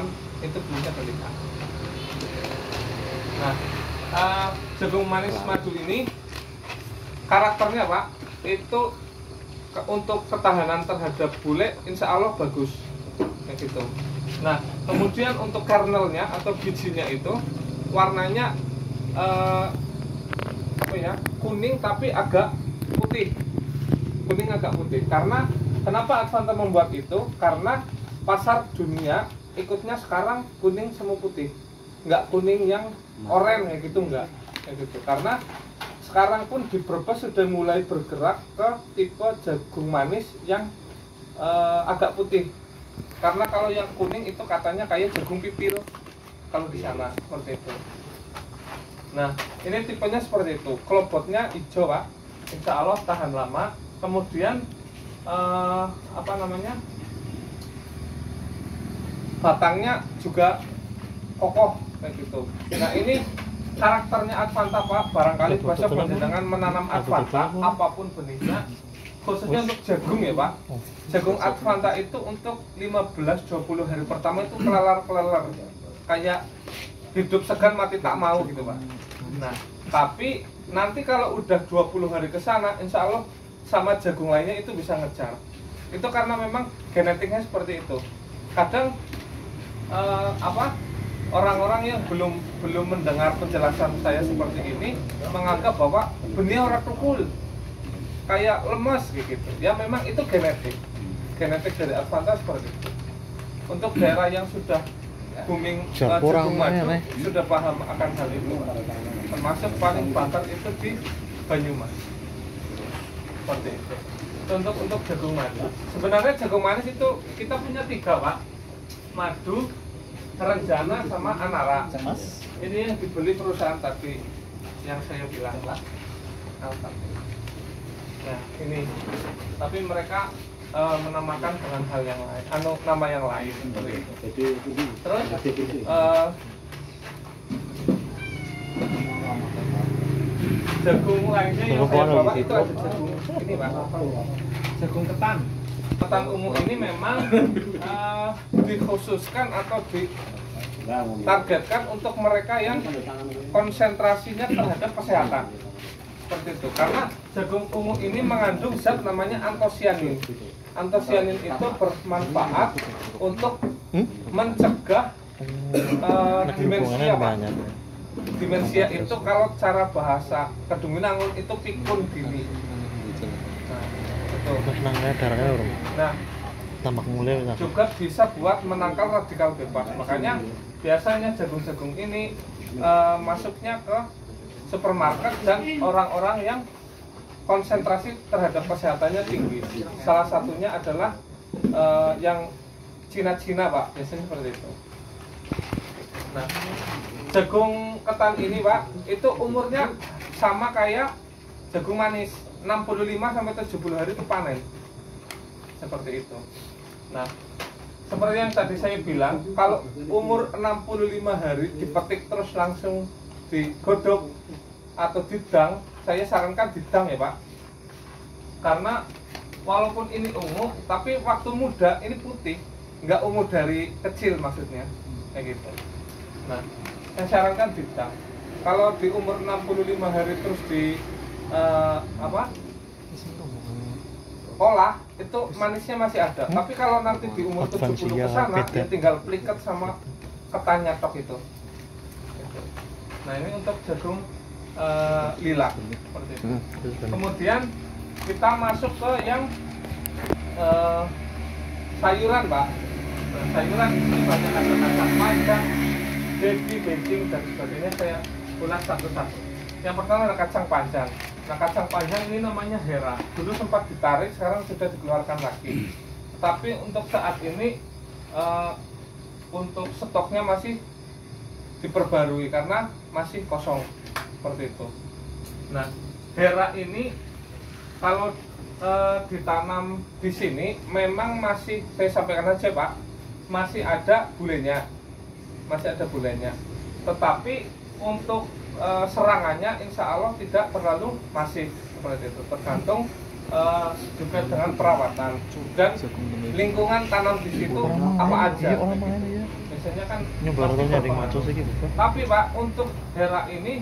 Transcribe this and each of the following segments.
itu belinya berlipat. Nah, jagung manis madu ini karakternya Pak, itu untuk ketahanan terhadap bule insya Allah bagus, kayak gitu. Nah, kemudian untuk kernelnya atau bijinya itu warnanya apa ya, kuning tapi agak putih, kuning agak putih. Karena kenapa Advanta membuat itu? Karena pasar dunia ikutnya sekarang kuning semu putih, nggak kuning yang oranye kayak gitu, nggak kayak gitu. Karena sekarang pun di Brebes sudah mulai bergerak ke tipe jagung manis yang agak putih. Karena kalau yang kuning itu katanya kayak jagung pipil kalau di sana, seperti itu. Nah, ini tipenya seperti itu. Kelobotnya hijau Pak, insya Allah tahan lama. Kemudian apa namanya, batangnya juga kokoh kayak gitu. Nah, ini karakternya Advanta Pak, barangkali bahasa panjenengan menanam Advanta apapun benihnya, khususnya untuk jagung ya Pak. Jagung Advanta itu untuk 15-20 hari pertama itu kelelar-kelelar, kayak hidup segan mati tak mau gitu Pak. Nah, tapi nanti kalau udah 20 hari ke sana, insya Allah sama jagung lainnya itu bisa ngejar. Itu karena memang genetiknya seperti itu. Kadang apa, orang-orang yang belum mendengar penjelasan saya seperti ini menganggap bahwa benih orang tukul kayak lemas gitu. Ya memang itu genetik dari Advanta seperti itu. Untuk daerah yang sudah booming jagung madu sudah paham akan hal itu, termasuk paling banter itu di Banyumas seperti itu. Untuk jagung madu, sebenarnya jagung manis itu kita punya 3 Pak, madu, Renjana sama Anara. Ini yang dibeli perusahaan tadi yang saya bilang lah. Nah ini, tapi mereka menamakan dengan hal yang lain, nama yang lain seperti itu. Terus jagung lainnya yang saya bawa itu ada jagung ini Pak, jagung ketan. Ketan ungu ini memang dikhususkan atau ditargetkan untuk mereka yang konsentrasinya terhadap kesehatan, seperti itu. Karena jagung ungu ini mengandung zat namanya antosianin. Antosianin itu bermanfaat untuk mencegah demensia Pak. Demensia itu kalau cara bahasa Kedungunangun itu pikun dini. Nah, juga bisa buat menangkal radikal bebas. Makanya biasanya jagung-jagung ini masuknya ke supermarket dan orang-orang yang konsentrasi terhadap kesehatannya tinggi. Salah satunya adalah yang Cina-Cina Pak, biasanya seperti itu. Nah, jagung ketan ini Pak, itu umurnya sama kayak jagung manis, 65-70 hari itu panen, seperti itu. Nah, seperti yang tadi saya bilang, kalau umur 65 hari dipetik terus langsung digodok atau didang, saya sarankan didang ya Pak. Karena walaupun ini ungu, tapi waktu muda ini putih, nggak ungu dari kecil maksudnya, kayak gitu. Nah, saya sarankan didang. Kalau di umur 65 hari terus di olah, itu manisnya masih ada. Tapi kalau nanti di umur 70 ke sana, ya tinggal pliket sama ketannya tok itu. Nah, ini untuk jagung lila seperti itu. Kemudian kita masuk ke yang sayuran Pak. Nah, sayuran ini banyak kacang panjang, baby, beijing dan sebagainya. Saya ulas satu-satu. Yang pertama ada kacang panjang. Nah, kacang panjang ini namanya Hera. Dulu sempat ditarik, sekarang sudah dikeluarkan lagi. Tapi untuk saat ini untuk stoknya masih diperbarui karena masih kosong, seperti itu. Nah, Hera ini kalau ditanam di sini memang masih, saya sampaikan aja Pak, masih ada bulenya, Tetapi untuk serangannya insya Allah tidak terlalu masif, seperti itu. Tergantung juga dengan perawatan dan lingkungan tanam di situ apa aja. biasanya kan Ini baru pasti nyari berpengaruh. maco sih gitu. Tapi Pak, untuk daerah ini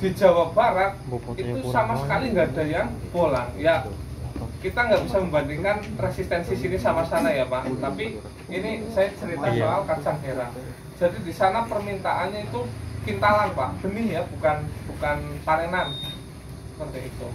di Jawa Barat Bobotnya itu kurang sama banget. sekali nggak ada yang bolang. Ya, kita nggak bisa membandingkan resistensi sini sama sana ya Pak. Tapi ini saya cerita Iya. soal kacang merah. Jadi di sana permintaannya itu kintalan Pak, benih ya, bukan panenan. Seperti itu.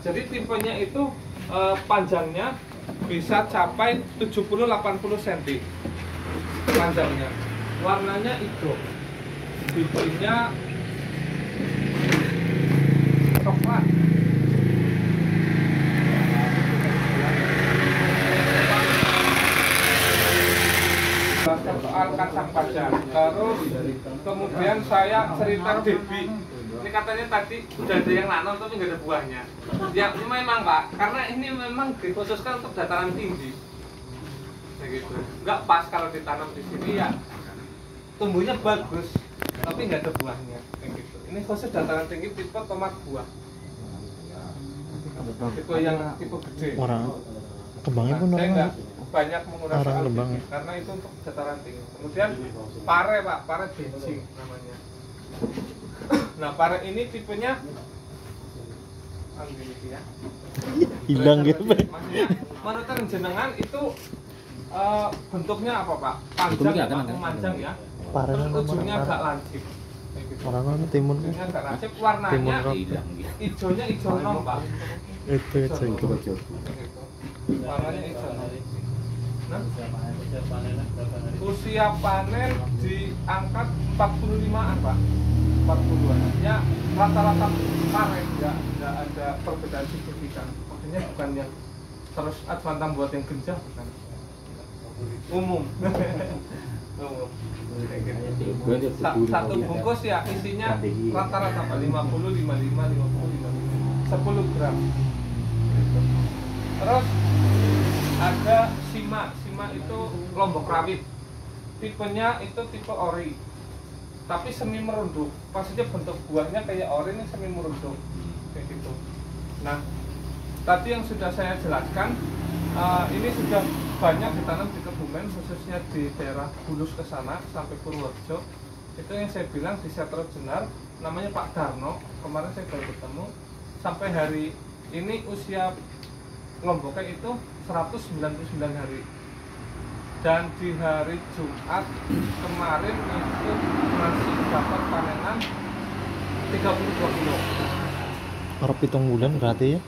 Jadi tipenya itu panjangnya bisa capai 70-80 cm panjangnya. Warnanya hijau, bijinya coklat. Soal kacang panjang. Terus kemudian saya cerita Debi. Ini katanya tadi udah ada yang nanam tapi nggak ada buahnya. Ya memang Pak, karena ini memang dikhususkan untuk dataran tinggi. Begitu. Nggak pas kalau ditanam di sini ya tumbuhnya bagus, tapi nggak ada buahnya. Begitu. Ini khusus dataran tinggi tipe tomat buah. Tipe yang tipe gede. Orang kembangnya pun Saya orang nggak banyak menggunakan Orang soal kembang. ini, karena itu untuk dataran tinggi. Kemudian pare Pak, pare bensin namanya. Nah pare ini tipenya gini ya. hilang gitu. Maksudnya menurut jenengan itu bentuknya apa Pak? Panjang Bentuknya atau kan, memanjang ya? Pare Terus nama ujungnya pare. agak lancip. Kayak gitu. Orang timun Ujungnya agak lancip, warnanya Timun rock. hijaunya hijau nom Pak. itu Hijau nom. Coba coba. Gitu. Warnanya hijau nom. Nah, usia panen diangkat 45-an Pak. 40-an. Ya rata-rata pare, nggak ada perbedaan signifikan. Maksudnya bukan yang terus Advanta buat yang genjah, bukan. Umum. Umum. Kayak gitu. Satu bungkus ya isinya rata-rata Pak 50, 55, 50, 10 gram. Gitu. Terus ada sima itu lombok rawit. Tipenya itu tipe ori. Tapi semi merunduk. Maksudnya bentuk buahnya kayak ori ini semi merunduk. Kayak gitu. Nah, tadi yang sudah saya jelaskan ini sudah banyak ditanam di Kebumen, khususnya di daerah Bulus ke sana sampai Purworejo. Itu yang saya bilang di Setro Jenar, namanya Pak Darno. Kemarin saya baru ketemu. Sampai hari ini usia lomboknya itu 199 hari. Dan di hari Jumat kemarin itu masih dapat panenan 32 kilo. Orang 7 bulan berarti ya.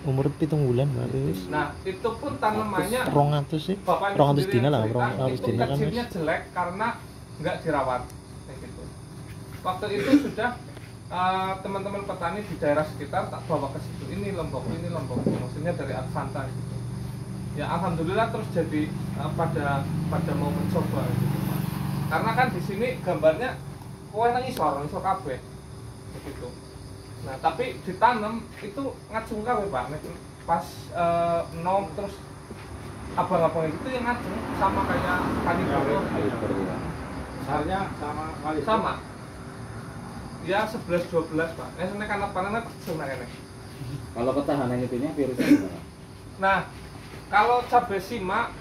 Umur 7 bulan berarti wis. Nah, itu pun tanamannya 200 sih. Bapaknya 200 sendiri dina yang lah, cerita, 200 itu dina kan kecilnya wis. jelek karena nggak dirawat kayak gitu. Waktu itu sudah teman-teman petani di daerah sekitar tak bawa ke situ, ini lombok, maksudnya dari Advanta gitu. Ya alhamdulillah terus jadi pada mau mencoba gitu, Pak. Karena kan di sini gambarnya kowe nang isor kabeh begitu. Nah, tapi ditanam itu ngacung kabeh, Pak. Pas nom terus abang-abang itu yang ngacung sama kayak kaniboro. Besarnya sama kali. Sama. Ya 11-12 Pak. Ini karena panennya cuma ini. Kalau ketahanan itunya virusnya gimana? Nah, kalau cabai sima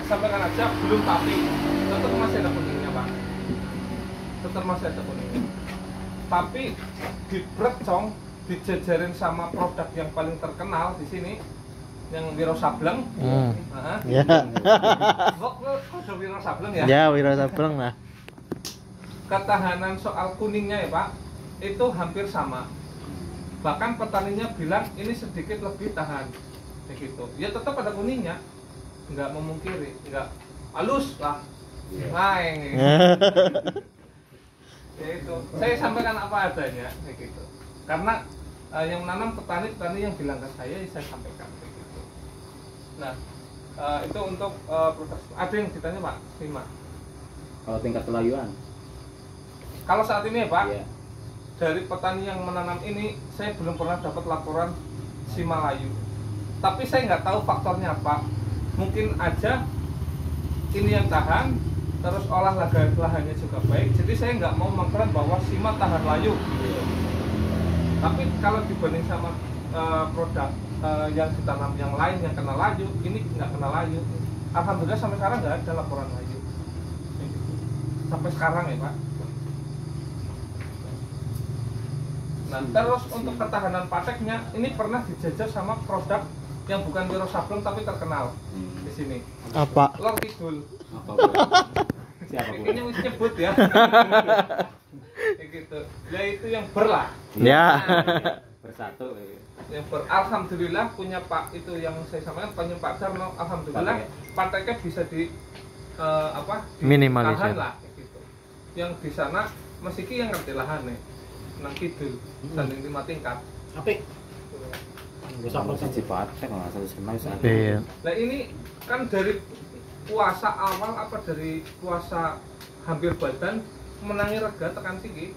sampaikan aja belum tapi tetap masih ada kuningnya Pak. Tetap masih ada kuningnya. Tapi di Brecong dijajarin sama produk yang paling terkenal di sini yang Wiro Sableng. Heeh. Ya. Kok ada Wiro Sableng ya? Ya, Wiro Sableng lah. Ketahanan soal kuningnya ya Pak itu hampir sama, bahkan petaninya bilang ini sedikit lebih tahan kayak gitu. Ya tetap ada kuningnya, nggak memungkiri, nggak halus lah lain ya itu saya sampaikan apa adanya kayak gitu, karena yang menanam petani yang bilang ke saya sampaikan kayak gitu. Nah itu untuk produk. Ada yang ditanya Pak Sima, Kalau tingkat kelayuan? kalau saat ini ya Pak, Iya. dari petani yang menanam ini saya belum pernah dapat laporan sima layu. Tapi saya nggak tahu faktornya apa. Mungkin aja ini yang tahan, terus lahannya juga baik. Jadi saya nggak mau mengklaim bahwa sima tahan layu. Tapi kalau dibanding sama produk yang ditanam yang lain yang kena layu, ini nggak kena layu. alhamdulillah sampai sekarang nggak ada laporan layu. Sampai sekarang ya Pak. Nah terus untuk ketahanan pateknya ini pernah dijajah sama produk yang bukan Wiro Sableng tapi terkenal di sini. Apa? Lor Kidul. Apa Bu? Siapa Bu? Ini mesti nyebut ya. Kayak gitu. Ya itu yang berlah. Ya. Bersatu. Yang alhamdulillah punya Pak itu yang saya sampaikan punya Pak Darno, alhamdulillah pateknya bisa di Minimalisir. tahan lah kayak gitu. Yang di sana masih ki yang ngerti lahan nih nang kidul dan yang 5 tingkat. Apik. Sama siji patek nggak satu setengah bisa. Iya. Nah ini kan dari puasa awal apa dari puasa hampir badan menangi rega tekan tinggi.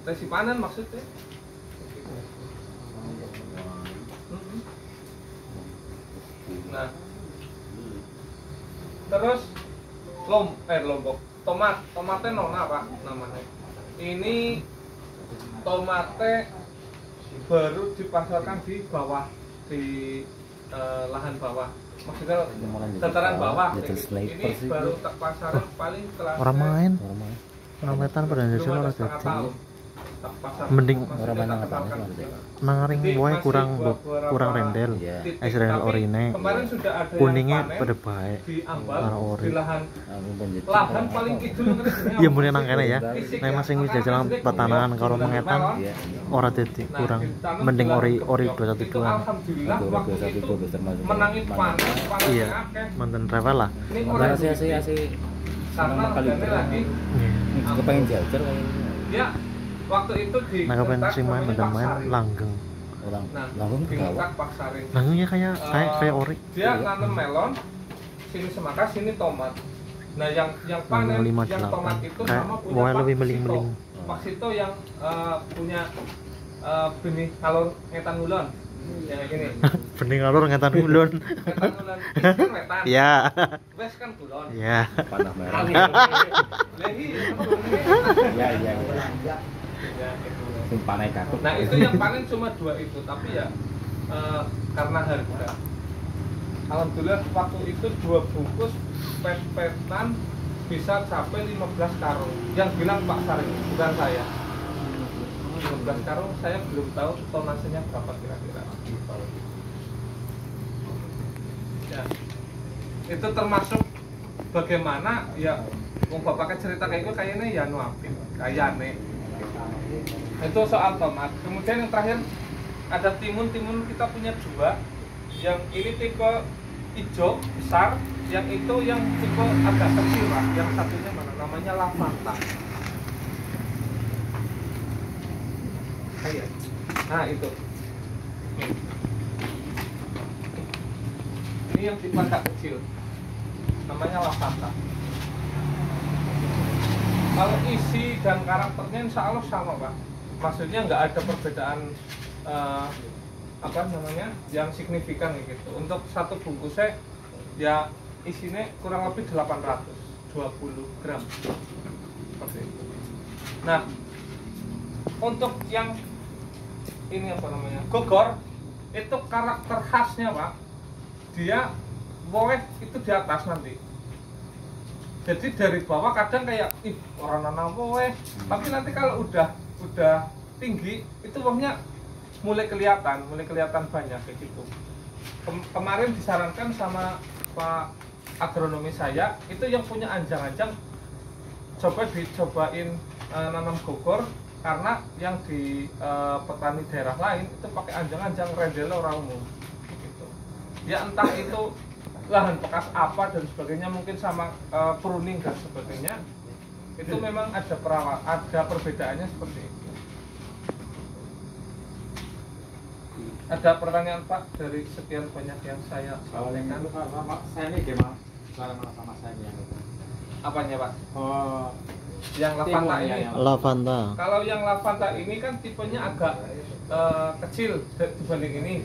Resi panen maksudnya. Nah, terus lombok tomatnya nona Pak namanya. Ini tomatnya baru dipasarkan di bawah di lahan bawah, maksudnya dataran bawah. Ini baru terpasar paling kelas Orang main. Orang wetan pada Indonesia ora dadi. Mending orang main nang nang ring wae kurang rembel. Israel orine. Kemarin sudah ada Kuningnya yang panen pada baik. di ambal Karo ori. di lahan paling kidul Ya muni nang kene ya. Nek masing wis jajalan petanahan karo mengetan ora dadi kurang. Mending ori 212. Alhamdulillah waktu itu menangi panen Iya. Manten rewel lah. Ini Ora orang sih karena kali harganya lagi kepengen jajar kayaknya. ya waktu itu di Nah kepen Kentak sing main namanya mantan main Paksari. langgeng. Orang Nah, langsung di gawat. Kentak Paksari. Langgengnya kayak ori. Dia nanam melon, sini semangka, sini tomat. Nah, yang panen Nanam 58. yang tomat itu Kayak sama punya wae Pak lebih Sito. meling-meling. Pak Sito yang punya benih kalor ngetan ulon. Yang kayak gini. Bening alur ngetan ulun. Ngetan ulon, ini kan ngetan. Ya. Wes kan kulon. Ya. Panah merah. Lehi, Iya. ya itu. Sing panai kakuk. Nah itu yang panen cuma 2 itu, tapi ya karena harga. Alhamdulillah waktu itu 2 bungkus pet-petan bisa sampai 15 karung. Yang bilang Pak Sari, bukan saya. 15 karung saya belum tahu tonasenya berapa kira-kira. Ya, itu termasuk bagaimana ya, wong bapaknya cerita kayak gue kayaknya ya nuapin, kayaknya. Itu soal tomat. Kemudian yang terakhir ada timun kita punya 2. Yang ini tipe hijau besar, yang itu yang tipe agak kecil Pak. Yang satunya mana? Namanya lavanta. Nah itu. Ini yang tipe agak kecil. Namanya lavanta. Kalau isi dan karakternya insya Allah sama Pak. Maksudnya nggak ada perbedaan yang signifikan gitu. Untuk satu bungkusnya ya isinya kurang lebih 820 gram seperti itu. Nah untuk yang ini gogor itu karakter khasnya Pak, dia woeh itu di atas nanti. Jadi dari bawah kadang kayak orang nanam woeh, tapi nanti kalau udah tinggi itu wohnya mulai kelihatan banyak kayak gitu. Kemarin disarankan sama Pak agronomi saya itu yang punya anjang-anjang dicobain nanam gogor, karena yang di petani daerah lain itu pakai anjang-anjang rendel orang umum gitu. Ya entah itu lahan bekas apa dan sebagainya, mungkin sama pruning dan sebagainya, itu memang ada perbedaannya seperti itu. Ada pertanyaan Pak dari sekian banyak yang saya sampaikan? Saya ini gimana? Sama saya yang itu. Apanya Pak? Oh, Yang lavanta ini. Lavanta. Kalau yang lavanta ini kan tipenya agak kecil dibanding ini.